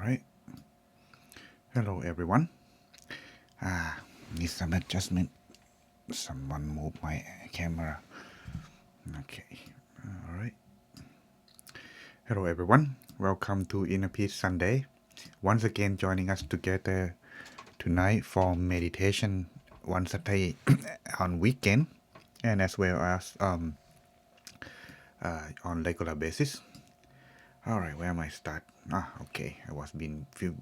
right. Hello, everyone. Need some adjustment. Someone move my camera. Okay. All right. Hello, everyone. Welcome to Inner Peace Sunday. Once again, joining us together tonight for meditation once a day on weekend, and as well as on regular basis. All right, where am I start? Okay. I was being few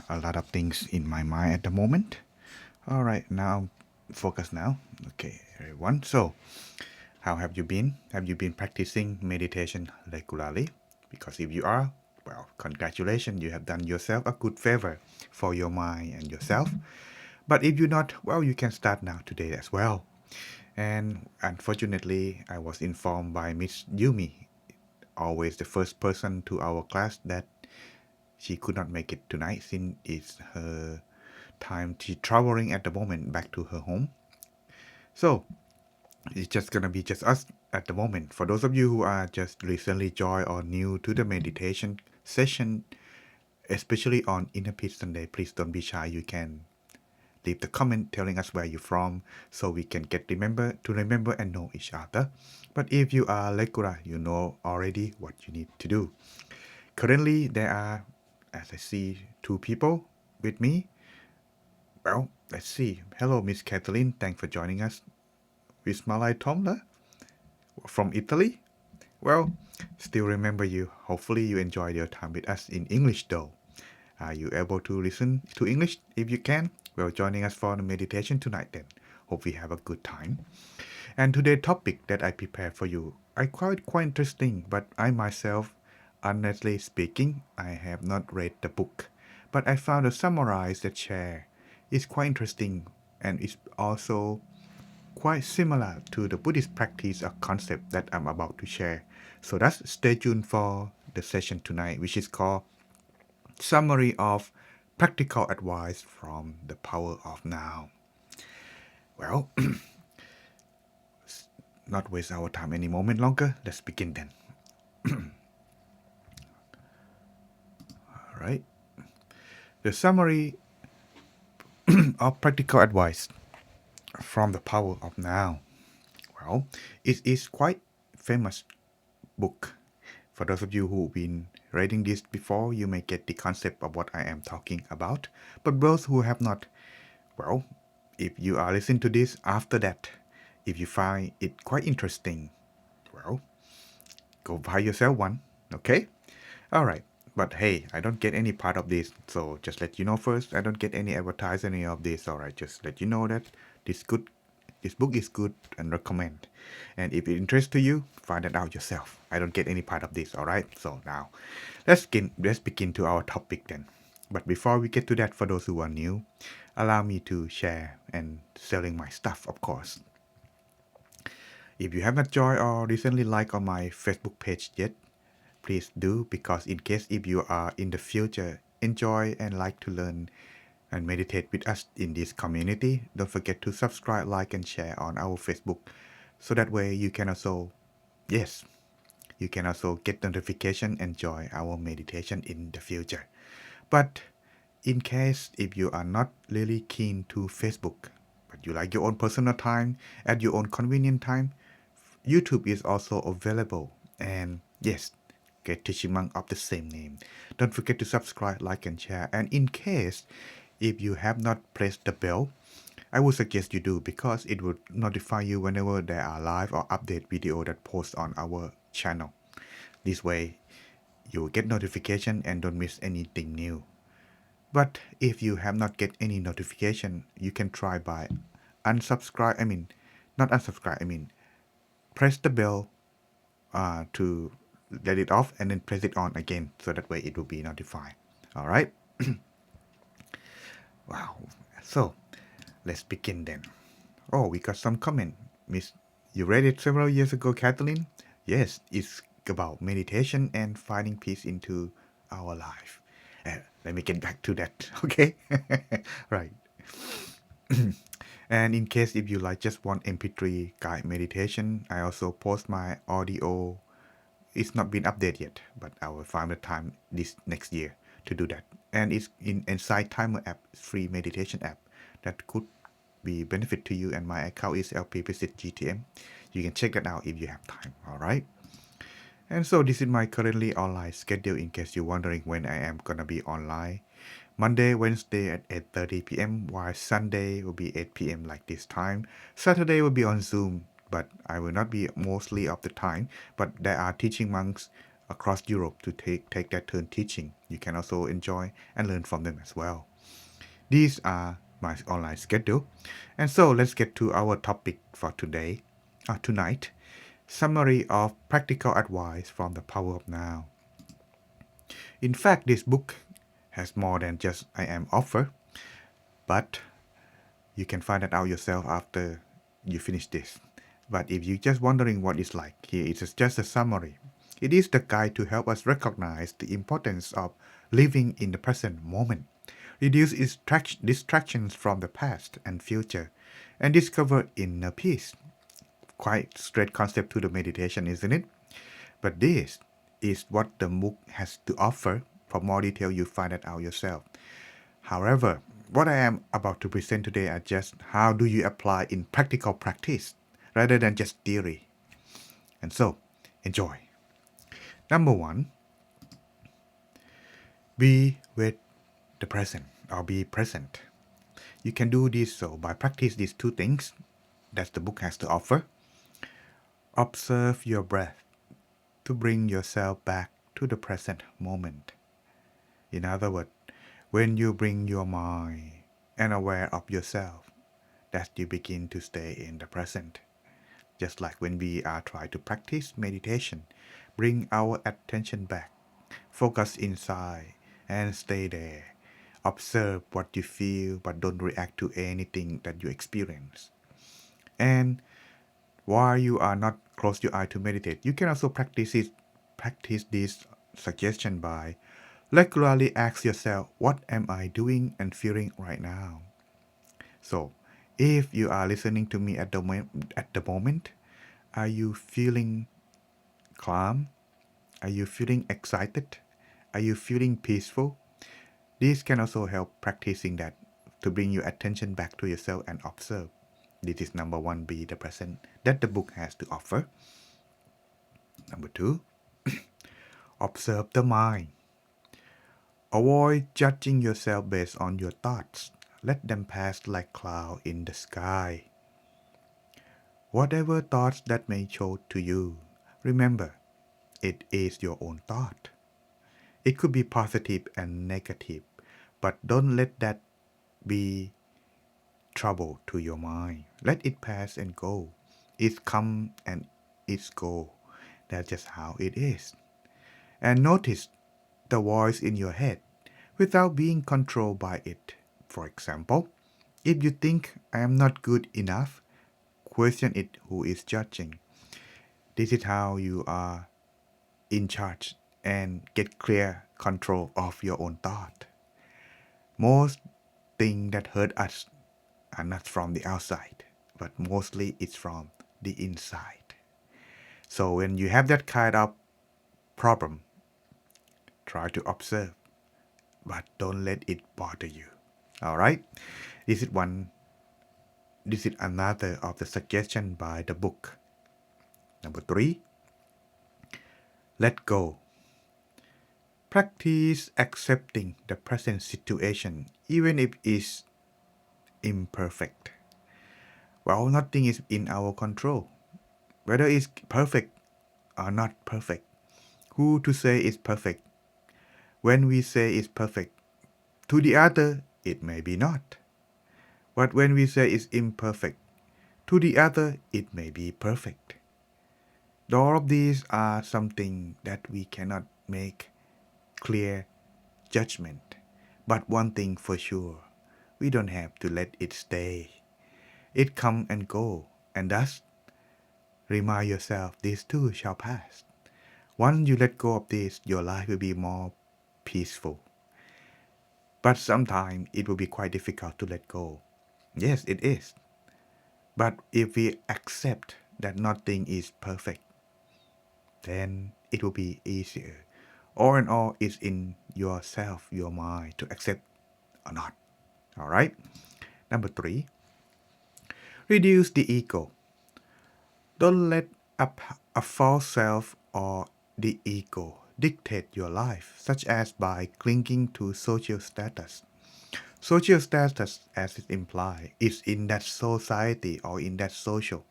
a lot of things in my mind at the moment. All right, now focus now. Okay, everyone. So, how have you been? Have you been practicing meditation regularly? Because if you are, well, congratulations, you have done yourself a good favor for your mind and yourself. But if you're not, well, you can start now today as well. And unfortunately, I was informed by Miss Yumi, always the first person to our class, that she could not make it tonight since it's her time. She's traveling at the moment back to her home. So it's just gonna be just us at the moment. For those of you who are just recently joined or new to the meditation session, especially on Inner Peace Sunday, please don't be shy. You can leave the comment telling us where you're from, so we can get remember and know each other. But if you are regular, you know already what you need to do. Currently, there are, as I see, two people with me. Well, let's see. Hello, Miss Kathleen. Thanks for joining us. Vismalai Tomla from Italy. Well, still remember you. Hopefully you enjoyed your time with us in English though. Are you able to listen to English? If you can, well, joining us for the meditation tonight then. Hope we have a good time. And today's topic that I prepared for you, I quite interesting, but I myself, honestly speaking, I have not read the book. But I found a summarized that share is quite interesting, and it's also quite similar to the Buddhist practice or concept that I'm about to share. So that's stay tuned for the session tonight, which is called Summary of Practical Advice from the Power of Now. Well, not waste our time any moment longer. Let's begin then. All right. The summary of practical advice from the power of now. Well, it is quite famous book. For those of you who've been reading this before, you may get the concept of what I am talking about. But those who have not, well, if you are listening to this after that, if you find it quite interesting, well, go buy yourself one, okay? All right. But hey, I don't get any part of this, so just let you know first. I don't get any advertise any of this. All right, just let you know that this good, this book is good and recommend. And if it interests to you, find it out yourself. I don't get any part of this. All right. So now, let's begin to our topic then. But before we get to that, for those who are new, allow me to share and selling my stuff, of course. If you have not joined or recently liked on my Facebook page yet, please do, because in case if you are in the future enjoy and like to learn and meditate with us in this community, don't forget to subscribe, like and share on our Facebook, so that way you can also, yes, you can also get notification and join our meditation in the future. But in case if you are not really keen to Facebook, but you like your own personal time at your own convenient time, YouTube is also available. And yes, get teaching monk of the same name. Don't forget to subscribe, like and share. And in case if you have not pressed the bell, I would suggest you do, because it would notify you whenever there are live or update video that post on our channel. This way you get notification and don't miss anything new. But if you have not get any notification, you can try by unsubscribe. Not unsubscribe. Press the bell to let it off and then press it on again, so that way it will be notified. All right. Wow. So let's begin then. Oh, we got some comment. Miss, you read it several years ago, Kathleen? Yes, it's about meditation and finding peace into our life. Let me get back to that. Okay. Right. And in case if you like just one MP3 guide meditation, I also post my audio. It's not been updated yet, but I will find the time this next year to do that. And it's in Insight Timer app, free meditation app that could be benefit to you. And my account is LP Pisit GTM. You can check that out if you have time. All right. And so this is my currently online schedule in case you're wondering when I am gonna be online. Monday, Wednesday at 8:30 p.m. while Sunday will be 8 p.m. like this time. Saturday will be on Zoom, but I will not be mostly of the time. But there are teaching monks across Europe to take their turn teaching. You can also enjoy and learn from them as well. These are my online schedule. And so let's get to our topic for tonight. Summary of practical advice from the power of now. In fact, this book has more than just I am offer, but you can find that out yourself after you finish this. But if you're just wondering what it's like, here is just a summary. It is the guide to help us recognize the importance of living in the present moment, reduce distractions from the past and future, and discover inner peace. Quite straight concept to the meditation, isn't it? But this is what the book has to offer. For more detail, you find it out yourself. However, what I am about to present today are just how do you apply in practical practice rather than just theory. And so, enjoy. Number one, be with the present or be present. You can do this so by practice these two things that the book has to offer. Observe your breath to bring yourself back to the present moment. In other words, when you bring your mind and aware of yourself, that you begin to stay in the present. Just like when we are trying to practice meditation, bring our attention back, focus inside, and stay there. Observe what you feel, but don't react to anything that you experience. And while you are not close your eye to meditate, you can also practice this suggestion by regularly ask yourself, what am I doing and feeling right now? So, if you are listening to me at the moment, are you feeling calm? Are you feeling excited? Are you feeling peaceful? This can also help practicing that to bring your attention back to yourself and observe. This is number one, be the present that the book has to offer. Number two, observe the mind. Avoid judging yourself based on your thoughts. Let them pass like clouds in the sky. Whatever thoughts that may show to you, remember, it is your own thought. It could be positive and negative, but don't let that be trouble to your mind. Let it pass and go. It come and it's go. That's just how it is. And notice the voice in your head without being controlled by it. For example, if you think I am not good enough, question it, who is judging. This is how you are in charge and get clear control of your own thought. Most things that hurt us are not from the outside, but mostly it's from the inside. So when you have that kind of problem, try to observe, but don't let it bother you. All right? This is one. This is another of the suggestion by the book. Number three, let go. Practice accepting the present situation, even if it's imperfect. Well, nothing is in our control. Whether it's perfect or not perfect. Who to say it's perfect? When we say it's perfect, to the other, it may be not. But when we say it's imperfect, to the other, it may be perfect. All of these are something that we cannot make clear judgment. But one thing for sure, we don't have to let it stay. It come and go, and thus remind yourself this too shall pass. Once you let go of this, your life will be more peaceful. But sometimes it will be quite difficult to let go. Yes, it is. But if we accept that nothing is perfect, then it will be easier. All in all, it's in yourself, your mind to accept or not. All right. Number 3, reduce the ego. Don't let a false self or the ego dictate your life, such as by clinging to social status. Social status, as it implies, is in that society or in that social.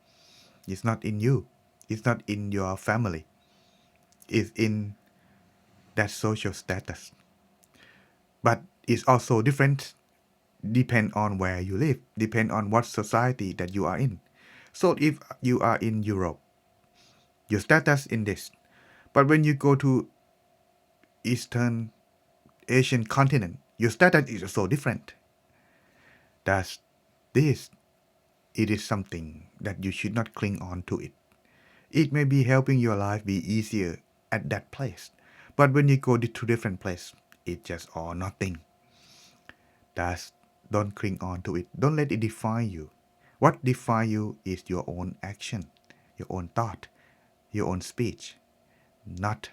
It's not in you. It's not in your family. It's in that social status. But it's also different, depend on where you live, depend on what society that you are in. So if you are in Europe, your status in this. But when you go to Eastern Asian continent, your status is also different. That's this. It is something that you should not cling on to it. It may be helping your life be easier at that place. But when you go to different place, it's just all nothing. That's don't cling on to it. Don't let it define you. What define you is your own action, your own thought, your own speech, not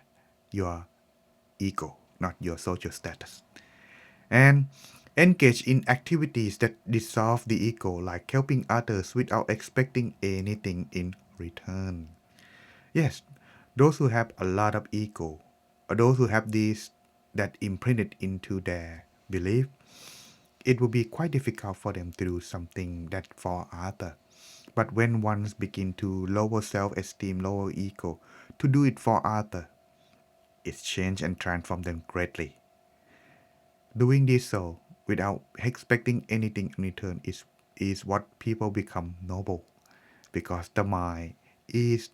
your ego, not your social status. And engage in activities that dissolve the ego, like helping others without expecting anything in return. Yes, those who have a lot of ego, or those who have this that imprinted into their belief, it will be quite difficult for them to do something that for others. But when ones begin to lower self-esteem, lower ego, to do it for others, it change and transform them greatly. Doing this so without expecting anything in return is what people become noble, because the mind is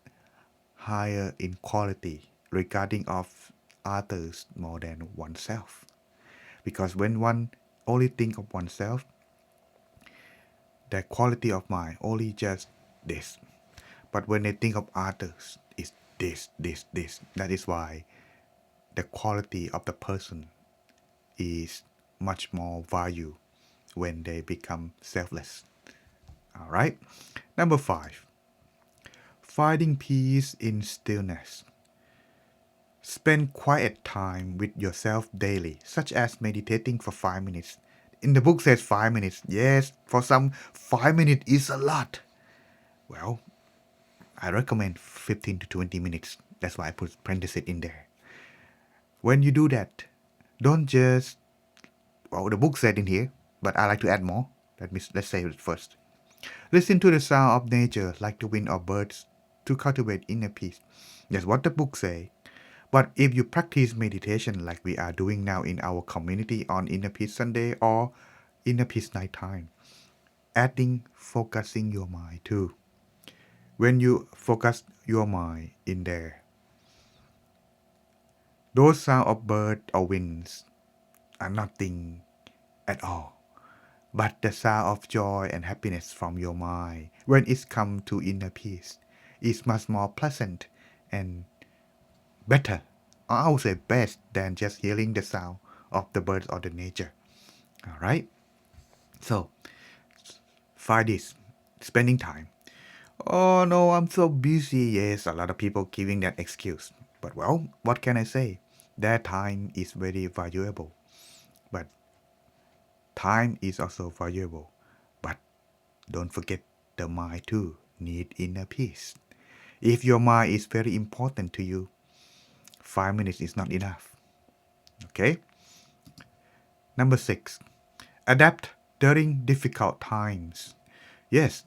higher in quality regarding of others more than oneself. Because when one only think of oneself, the quality of mind only just this. But when they think of others, it's this. That is why the quality of the person is much more value when they become selfless. All right. Number 5, finding peace in stillness. Spend quiet time with yourself daily, such as meditating for 5 minutes. In the book says 5 minutes. Yes, for some 5 minutes is a lot. Well, I recommend 15 to 20 minutes. That's why I put parenthesis in there. When you do that, don't just, well, the book said in here, but I like to add more. Let's say it first. Listen to the sound of nature like the wind or birds to cultivate inner peace. That's what the book say. But if you practice meditation like we are doing now in our community on Inner Peace Sunday or Inner Peace Nighttime, adding focusing your mind too. When you focus your mind in there, those sound of bird or winds are nothing at all. But the sound of joy and happiness from your mind, when it's come to inner peace, is much more pleasant and better. I would say best than just hearing the sound of the birds or the nature. All right. So, find this, spending time. Oh no, I'm so busy. Yes, a lot of people giving that excuse. But well, what can I say? Their time is very valuable. But time is also valuable. But don't forget the mind too. Need inner peace. If your mind is very important to you, 5 minutes is not enough. Okay? Number 6, adapt during difficult times. Yes,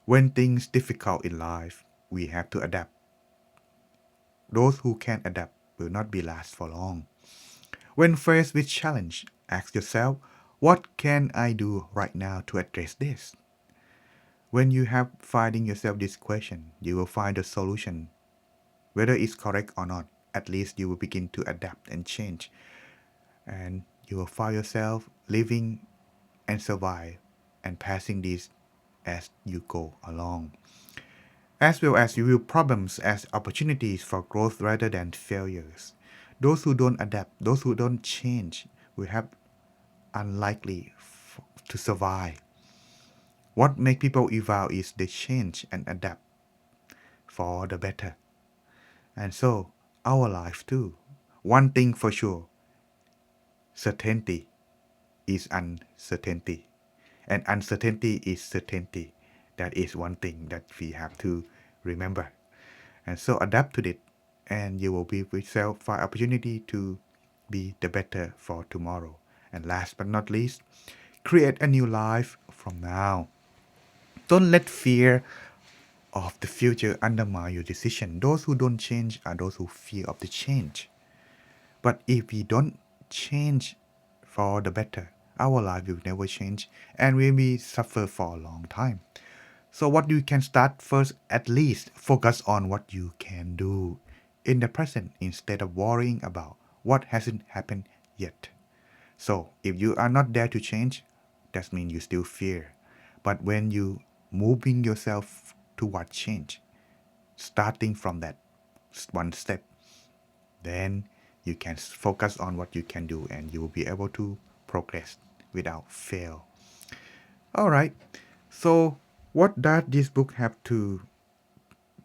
when things difficult in life, we have to adapt. Those who can adapt will not be last for long. When faced with challenge, ask yourself, what can I do right now to address this? When you have finding yourself this question, you will find a solution. Whether it's correct or not, at least you will begin to adapt and change. And you will find yourself living and survive and passing this as you go along. As well as you view problems as opportunities for growth rather than failures. Those who don't adapt, those who don't change, will have unlikely to survive. What makes people evolve is they change and adapt for the better. And so, our life too. One thing for sure, Certainty is uncertainty, and uncertainty is certainty. That is one thing that we have to remember. And so adapt to it, and you will be yourself for opportunity to be the better for tomorrow. And last but not least, create a new life from now. Don't let fear of the future undermine your decision. Those who don't change are those who fear of the change. But if we don't change for the better, our life will never change and we may suffer for a long time. So what you can start first, at least focus on what you can do in the present instead of worrying about what hasn't happened yet. So if you are not there to change, that means you still fear. But when you moving yourself toward change, starting from that one step, then you can focus on what you can do and you will be able to progress without fail. All right. So what does this book have to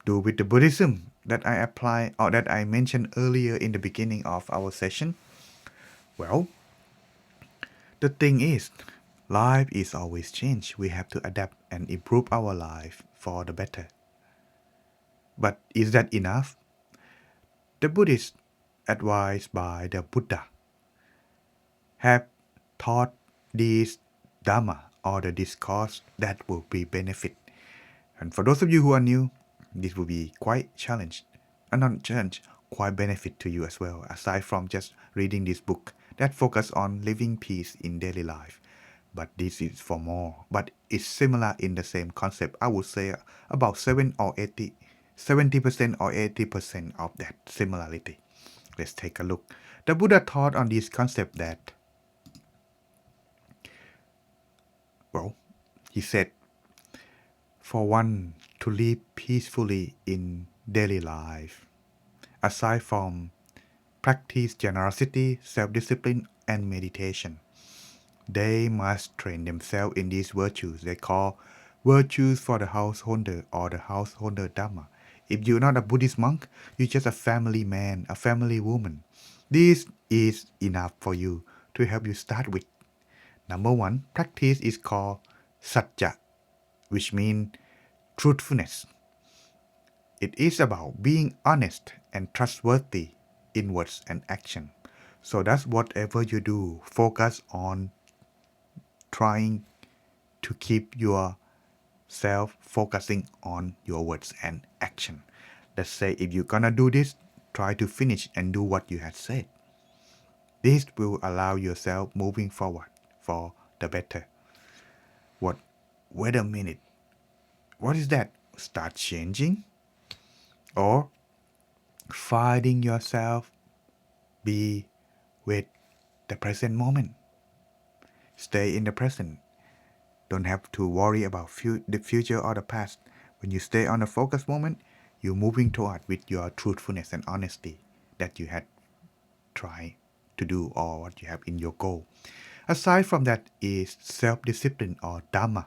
do with the Buddhism that I apply or that I mentioned earlier in the beginning of our session? Well, the thing is, life is always change. We have to adapt and improve our life for the better. But is that enough? The Buddhist advised by the Buddha have taught this Dhamma or the discourse that will be benefit. And for those of you who are new, this will be quite challenge, not challenge, quite benefit to you as well, aside from just reading this book that focus on living peace in daily life. But this is for more. But it's similar in the same concept. I would say about 70% or 80% of that similarity. Let's take a look. The Buddha taught on this concept that, well, he said, for one to live peacefully in daily life, aside from practice generosity, self-discipline, and meditation, they must train themselves in these virtues they call virtues for the householder or the householder Dhamma. If you're not a Buddhist monk, you're just a family man, a family woman. This is enough for you to help you start with. Number one, practice is called Satya, which means truthfulness. It is about being honest and trustworthy in words and action. So that's whatever you do, focus on trying to keep yourself focusing on your words and action. Let's say if you're gonna do this, try to finish and do what you had said. This will allow yourself moving forward for the better. What? Wait a minute. What is that? Start changing? Or finding yourself be with the present moment. Stay in the present. Don't have to worry about the future or the past. When you stay on the focus moment, you're moving toward with your truthfulness and honesty that you had tried to do or what you have in your goal. Aside from that is self-discipline or Dhamma.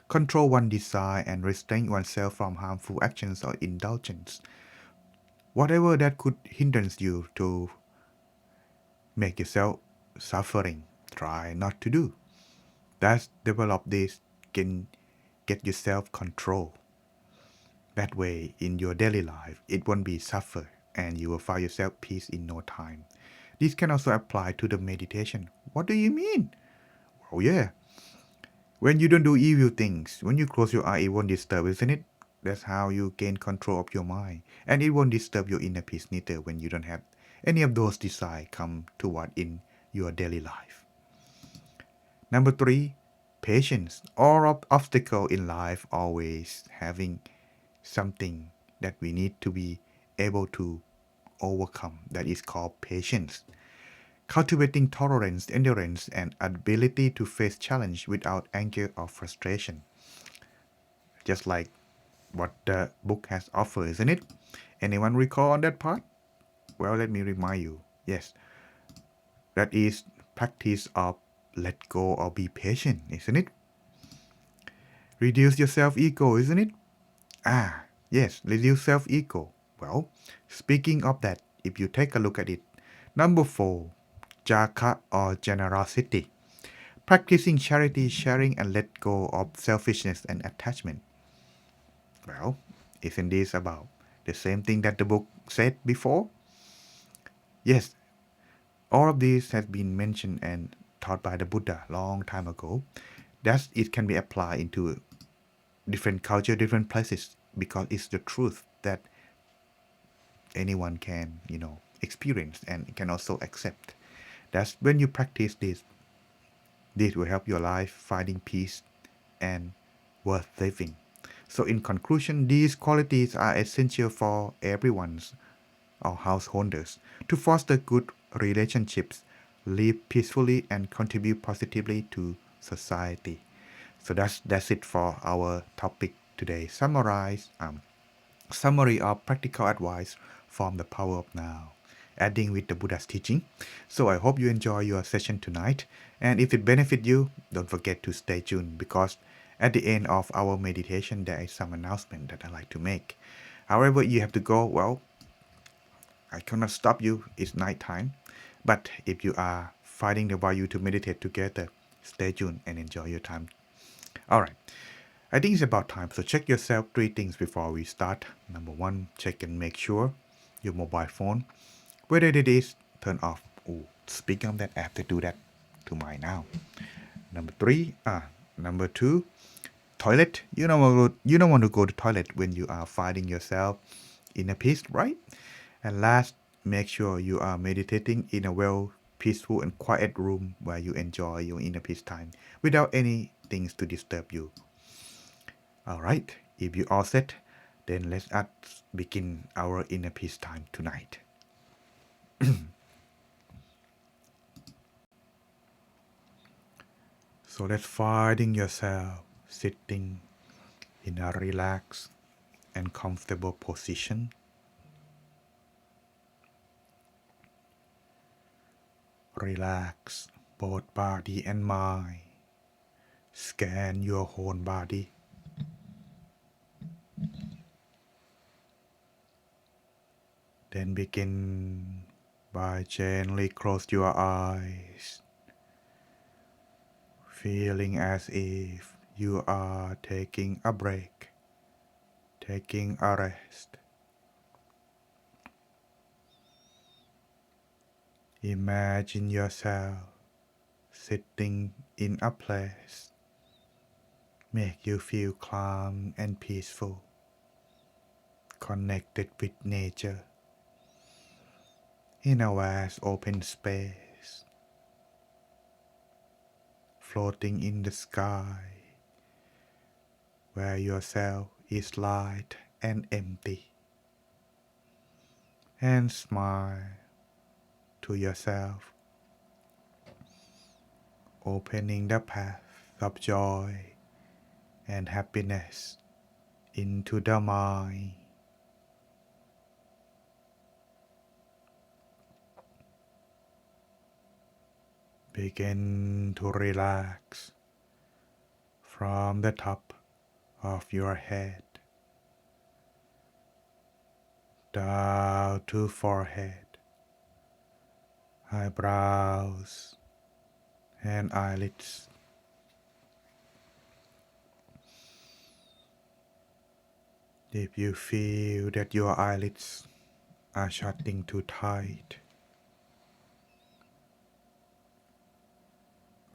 Control one's desire and restrain oneself from harmful actions or indulgence. Whatever that could hinder you to make yourself suffering, try not to do. That's develop this can get yourself control. That way in your daily life it won't be suffer and you will find yourself peace in no time. This can also apply to the meditation. What do you mean? Oh yeah. When you don't do evil things, when you close your eye, it won't disturb, isn't it? That's how you gain control of your mind. And it won't disturb your inner peace neither when you don't have any of those desires come toward in your daily life. Number three, patience. All obstacle in life always having something that we need to be able to overcome. That is called patience. Cultivating tolerance, endurance, and ability to face challenge without anger or frustration. Just like what the book has offered, isn't it? Anyone recall on that part? Well, let me remind you. Yes, that is practice of let go or be patient, isn't it? Reduce your self-ego, isn't it? Yes, reduce self-ego. Well, speaking of that, if you take a look at it, number 4, jaka or generosity. Practicing charity, sharing, and let go of selfishness and attachment. Well, isn't this about the same thing that the book said before? Yes, all of this has been mentioned and taught by the Buddha long time ago. That it can be applied into different culture, different places, because it's the truth that anyone can, experience and can also accept. That's when you practice this. This will help your life finding peace and worth living. So, in conclusion, these qualities are essential for everyone's or householders to foster good relationships, live peacefully, and contribute positively to society. So that's it for our topic today. Summary of practical advice from the power of now, adding with the Buddha's teaching. So I hope you enjoy your session tonight, and if it benefit you, don't forget to stay tuned because at the end of our meditation there is some announcement that I like to make. However, you have to go. Well, I cannot stop you. It's night time, but if you are finding the value to meditate together, stay tuned and enjoy your time. All right. I think it's about time. So check yourself three things before we start. Number one, check and make sure your mobile phone, whether it is turned off. Oh, speaking of that, I have to do that to mine now. Number three, number two, toilet. You don't want to go to toilet when you are finding yourself in a peace, right? And last, make sure you are meditating in a well, peaceful and quiet room where you enjoy your inner peace time without any things to disturb you. Alright, if you all set, then let us begin our inner peace time tonight. So let's finding yourself sitting in a relaxed and comfortable position. Relax both body and mind. Scan your whole body. Then begin by gently close your eyes, feeling as if you are taking a break, taking a rest. Imagine yourself sitting in a place make you feel calm and peaceful, connected with nature in a vast open space, floating in the sky where yourself is light and empty. And smile to yourself, opening the path of joy and happiness into the mind. Begin to relax from the top of your head down to forehead, eyebrows, and eyelids. If you feel that your eyelids are shutting too tight,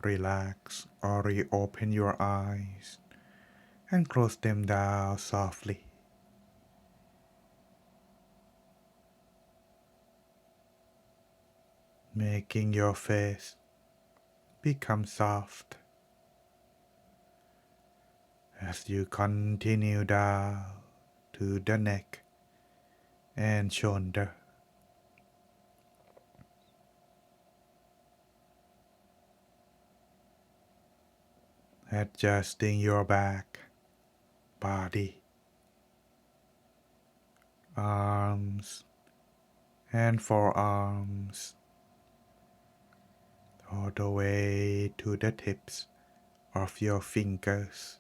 relax or reopen your eyes and close them down softly. Making your face become soft as you continue down to the neck and shoulder. Adjusting your back, body, arms, and forearms all the way to the tips of your fingers.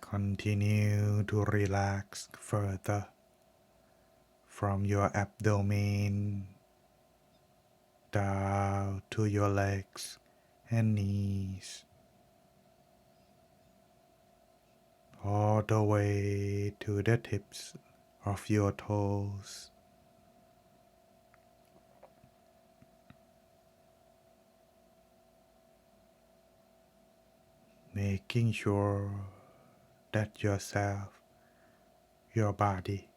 Continue to relax further from your abdomen down to your legs and knees, all the way to the tips of your toes. Making sure that yourself, your body,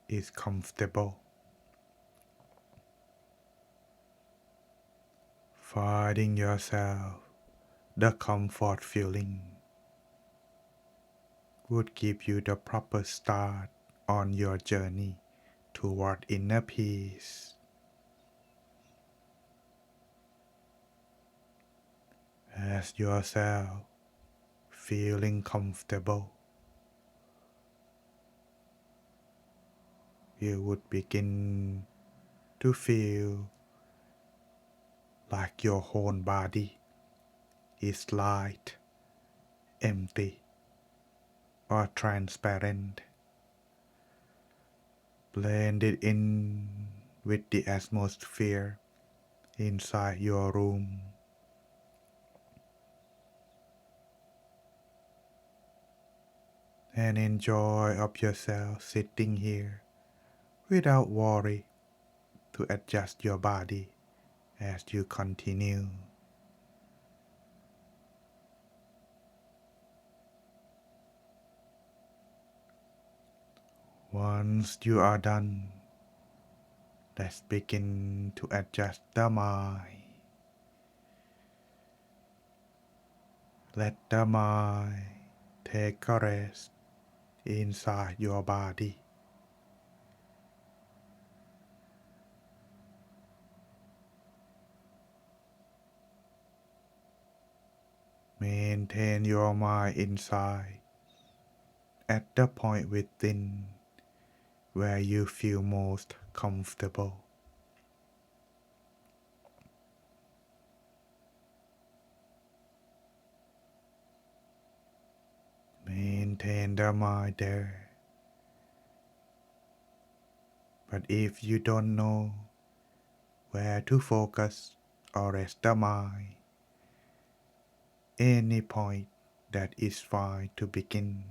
is comfortable. Finding yourself the comfort feeling would give you the proper start on your journey toward inner peace. As yourself feeling comfortable, you would begin to feel like your whole body is light, empty, or transparent, blended in with the atmosphere inside your room. And enjoy of yourself sitting here without worry to adjust your body as you continue. Once you are done, let's begin to adjust the mind. Let the mind take a rest inside your body. Maintain your mind inside at the point within where you feel most comfortable. Maintain the mind there. But if you don't know where to focus or rest the mind, any point that is fine to begin.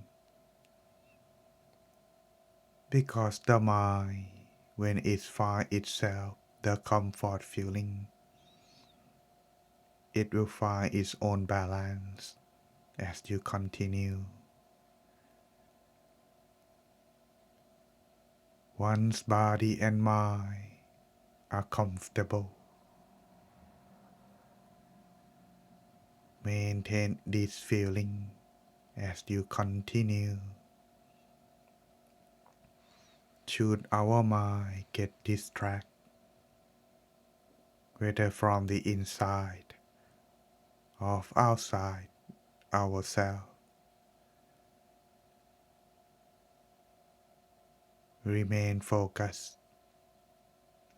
Because the mind, when it finds itself the comfort feeling, it will find its own balance as you continue. Once body and mind are comfortable, maintain this feeling as you continue. Should our mind get distracted, whether from the inside or outside ourselves, remain focused.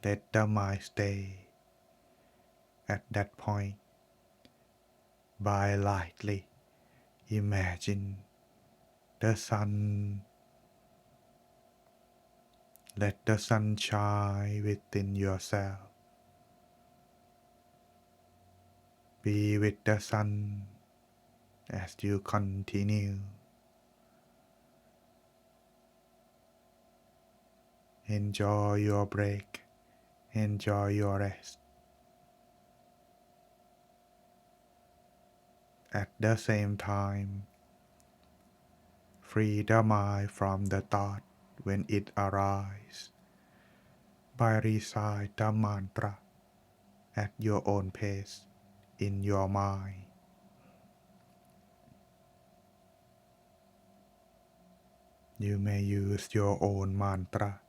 Let the mind stay at that point by lightly imagine the sun. Let the sun shine within yourself. Be with the sun as you continue. Enjoy your break. Enjoy your rest. At the same time, free the mind from the thought when it arises by recite the mantra at your own pace in your mind. You may use your own mantra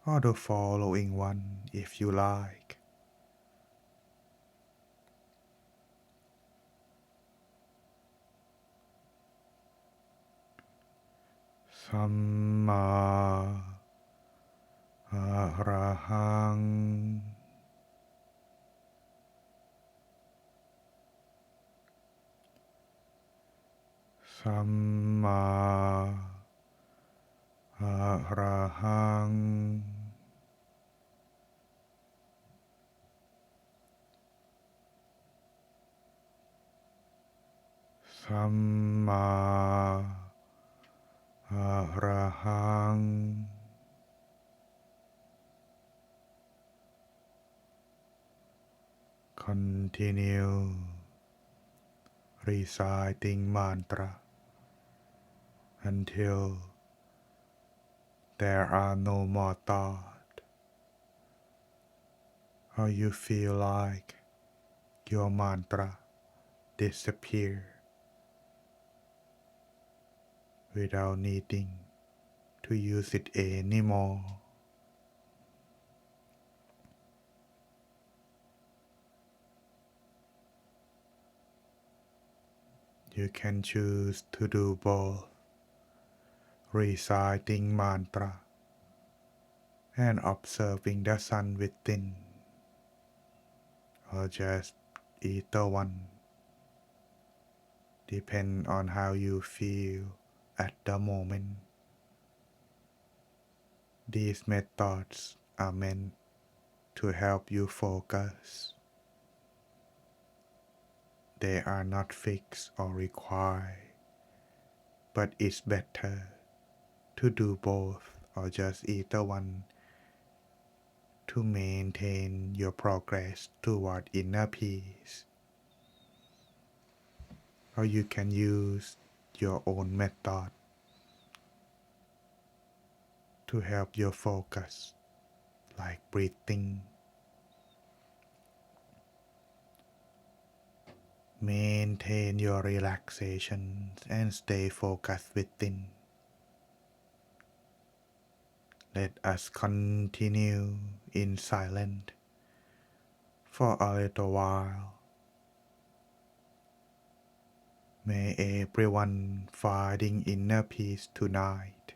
or the following one if you like. Samma Arahang Samma สัมมาอะระหัง continue reciting mantra until there are no more thoughts or you feel like your mantra disappear without needing to use it anymore. You can choose to do both reciting mantra and observing the sun within, or just either one, depend on how you feel at the moment. These methods are meant to help you focus. They are not fixed or required, but it's better to do both or just either one to maintain your progress toward inner peace. Or you can use your own method to help your focus, like breathing. Maintain your relaxation and stay focused within. Let us continue in silence for a little while. May everyone finding inner peace tonight.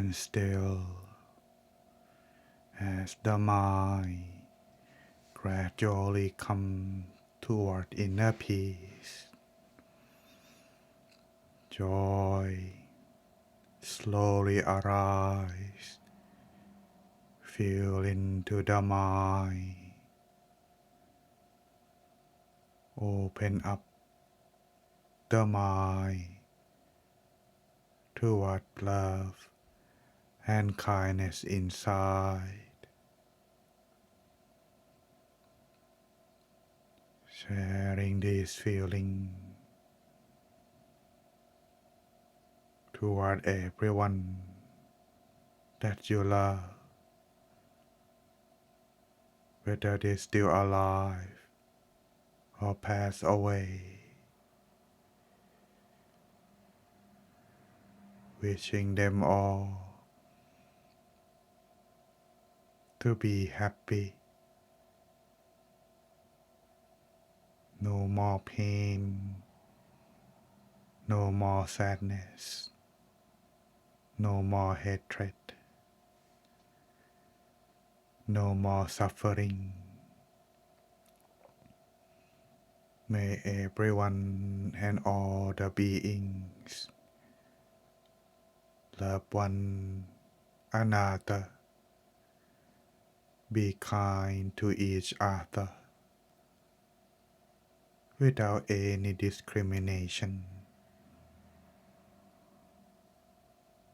and still as the mind gradually comes toward inner peace. Joy slowly arise, fill into the mind, open up the mind toward love and kindness inside, sharing this feeling toward everyone that you love, whether they're still alive or pass away, wishing them all to be happy, no more pain, no more sadness, no more hatred, no more suffering. May everyone and all the beings love one another, be kind to each other without any discrimination.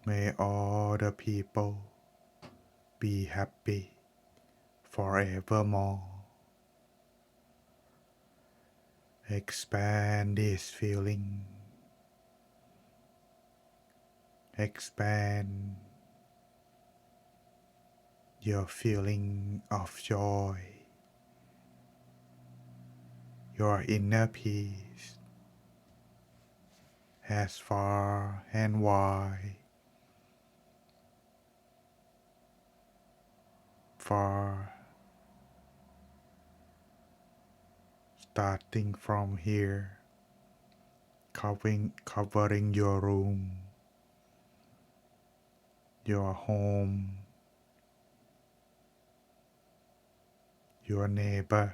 May all the people be happy forevermore. Expand this feeling. Expand your feeling of joy, your inner peace, as far and wide, far, starting from here, covering your room, your home, your neighbor,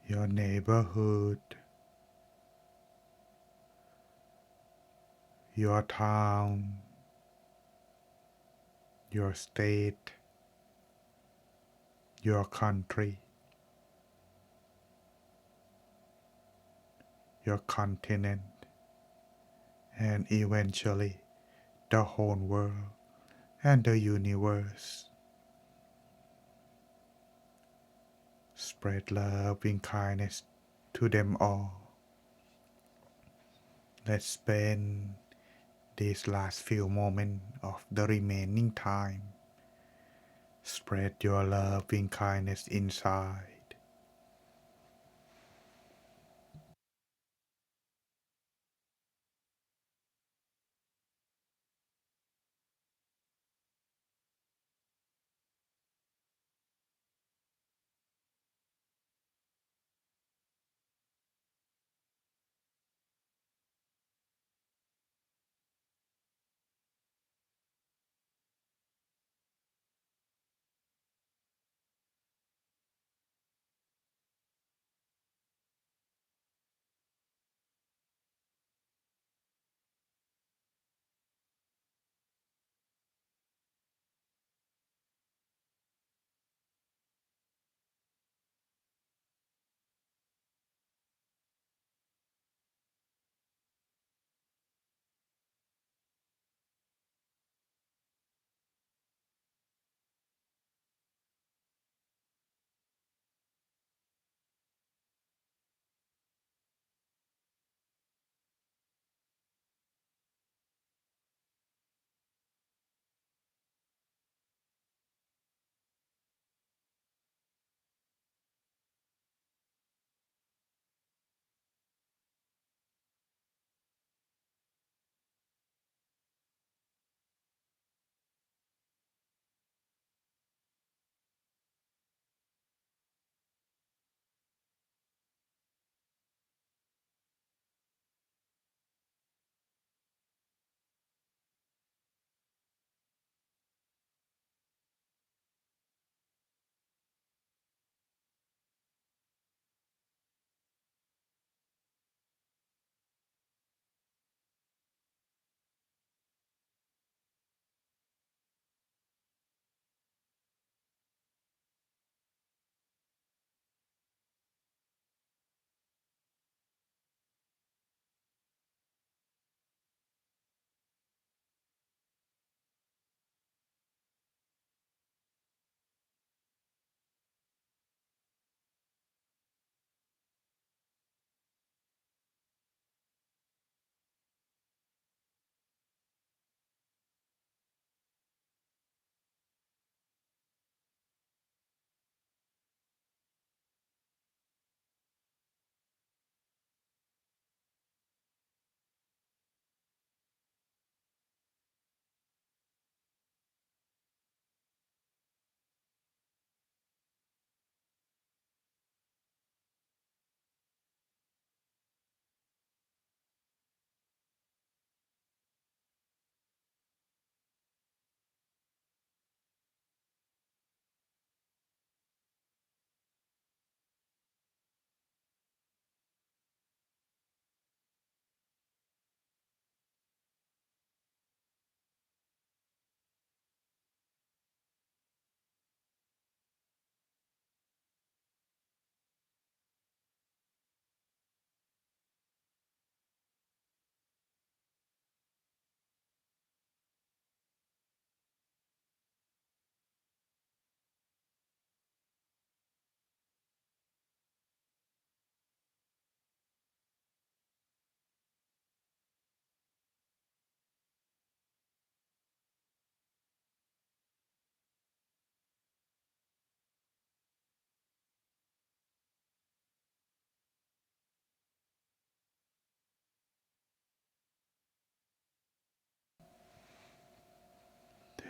your neighborhood, your town, your state, your country, your continent, and eventually the whole world and the universe. Spread loving kindness to them all. Let's spend these last few moments of the remaining time. Spread your loving kindness inside.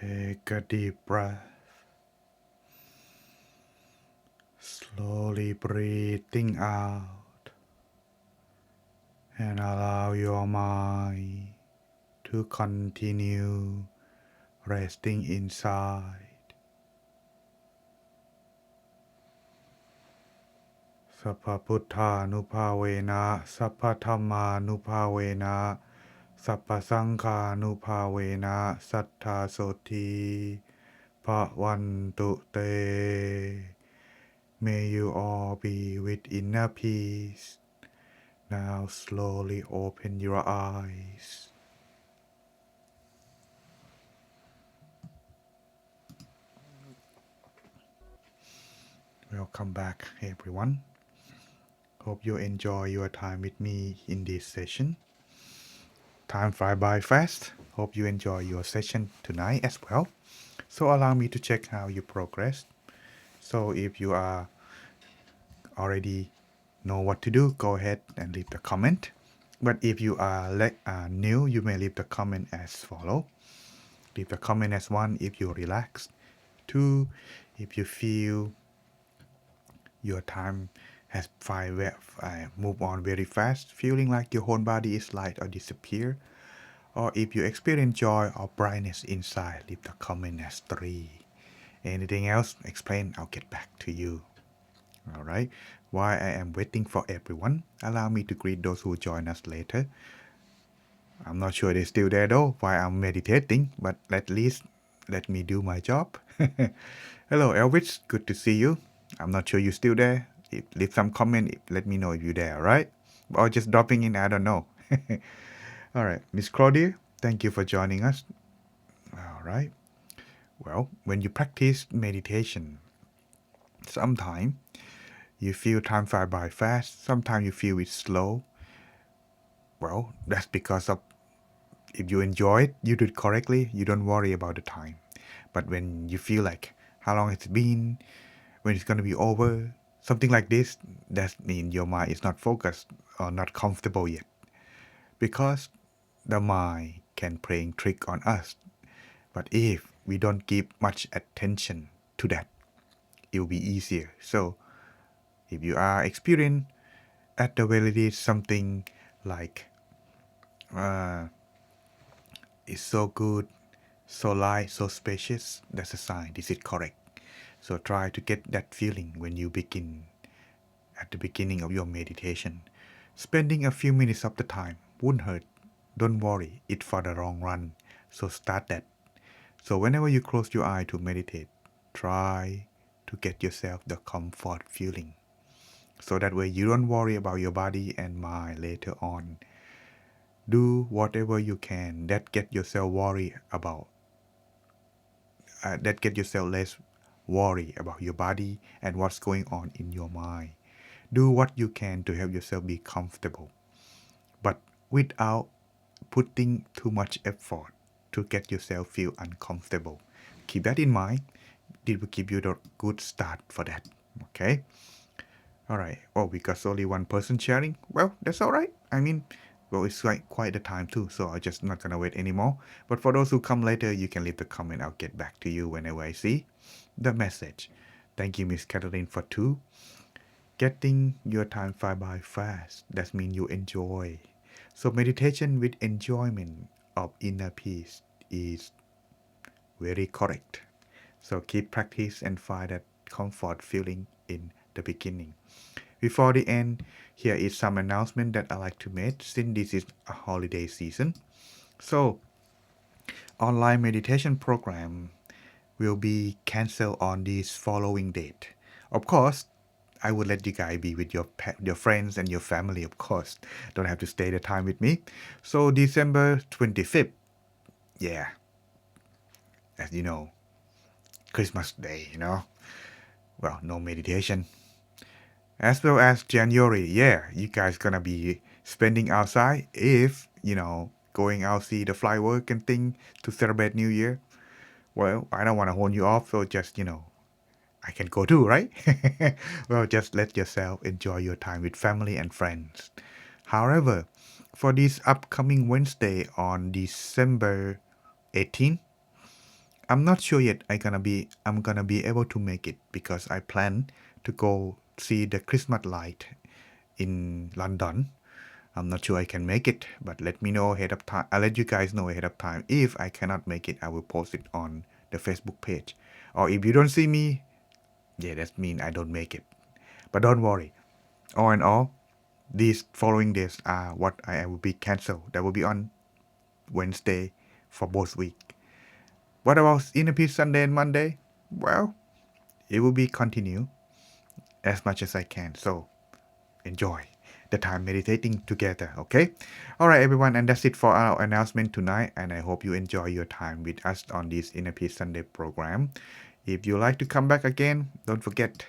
Take a deep breath. Slowly breathing out and allow your mind to continue resting inside. Sappha Putthanuภาเวนะ Sappha Dhammanuภาเวนะ Sappha Sanghanuภาเวนะ Sattha Soti Bhavantu Te. May you all be with inner peace. Now slowly open your eyes. Welcome back, everyone. Hope you enjoy your time with me in this session. Time fly by fast. Hope you enjoy your session tonight as well. So allow me to check how you progress. So if you are already know what to do, go ahead and leave the comment. But if you are new, you may leave the comment as follow. Leave the comment as 1 if you relax. 2 if you feel your time has moved on very fast, feeling like your whole body is light or disappear. Or if you experience joy or brightness inside, leave the comment as 3. Anything else, explain, I'll get back to you. Alright, while I am waiting for everyone, allow me to greet those who join us later. I'm not sure they're still there though while I'm meditating, but at least let me do my job. Hello Elvis, good to see you. I'm not sure you're still there. Leave some comment, let me know if you're there, alright? Or just dropping in, I don't know. Alright, Miss Claudia, thank you for joining us. Alright, well, when you practice meditation, sometimes you feel time fly by fast, sometimes you feel it slow. Well, that's because of if you enjoy it, you do it correctly, you don't worry about the time. But when you feel like how long it's been, when it's going to be over, something like this, that means your mind is not focused or not comfortable yet. Because the mind can play trick on us. But if we don't give much attention to that, it will be easier. So if you are experiencing at the very least something like it's so good, so light, so spacious, that's a sign this is correct. So try to get that feeling when you begin at the beginning of your meditation. Spending a few minutes of the time won't hurt. Don't worry, it's for the long run. So start that. So whenever you close your eye to meditate, try to get yourself the comfort feeling. So that way you don't worry about your body and mind later on. Do whatever you can that get yourself less worry about your body and what's going on in your mind. Do what you can to help yourself be comfortable, but without putting too much effort to get yourself feel uncomfortable. Keep that in mind. It will give you the good start for that. Okay? Alright. Oh, we got only one person sharing. Well, that's alright. I mean, well, it's like quite the time too, so I'm just not gonna wait anymore. But for those who come later, you can leave the comment. I'll get back to you whenever I see the message. Thank you, Miss Catherine, for 2. Getting your time fly by fast. That means you enjoy. So meditation with enjoyment of inner peace is very correct. So keep practice and find that comfort feeling in the beginning. Before the end, here is some announcement that I like to make since this is a holiday season. So online meditation program will be canceled on this following date. Of course, I would let you guys be with your friends and your family, of course. Don't have to stay the time with me. So December 25th, yeah, as you know, Christmas Day, Well, no meditation. As well as January, yeah, you guys gonna be spending outside if, going out see the firework and thing to celebrate New Year. Well, I don't want to hold you off, so just, I can go too, right? Well, just let yourself enjoy your time with family and friends. However, for this upcoming Wednesday on December 18th, I'm not sure yet. I'm gonna be able to make it because I plan to go see the Christmas light in London. I'm not sure I can make it, but let me know ahead of time. I'll let you guys know ahead of time. If I cannot make it, I will post it on the Facebook page. Or if you don't see me, yeah, that means I don't make it. But don't worry. All in all, these following days are what I will be cancelled. That will be on Wednesday for both week. What about Inner Peace Sunday and Monday? Well, it will be continue as much as I can. So enjoy the time meditating together, okay? All right, everyone, and that's it for our announcement tonight. And I hope you enjoy your time with us on this Inner Peace Sunday program. If you like to come back again, don't forget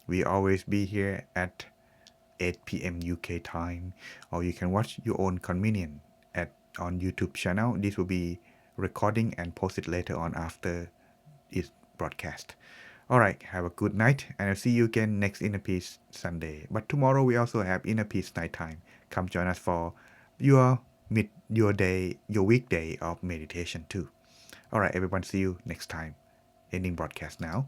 we always be here at 8 p.m. UK time, or you can watch your own convenience at on YouTube channel. This will be recording and posted later on after its broadcast. All right, have a good night, and I'll see you again next Inner Peace Sunday. But tomorrow we also have Inner Peace night time. Come join us for your weekday of meditation too. All right, everyone, see you next time. Ending broadcast now.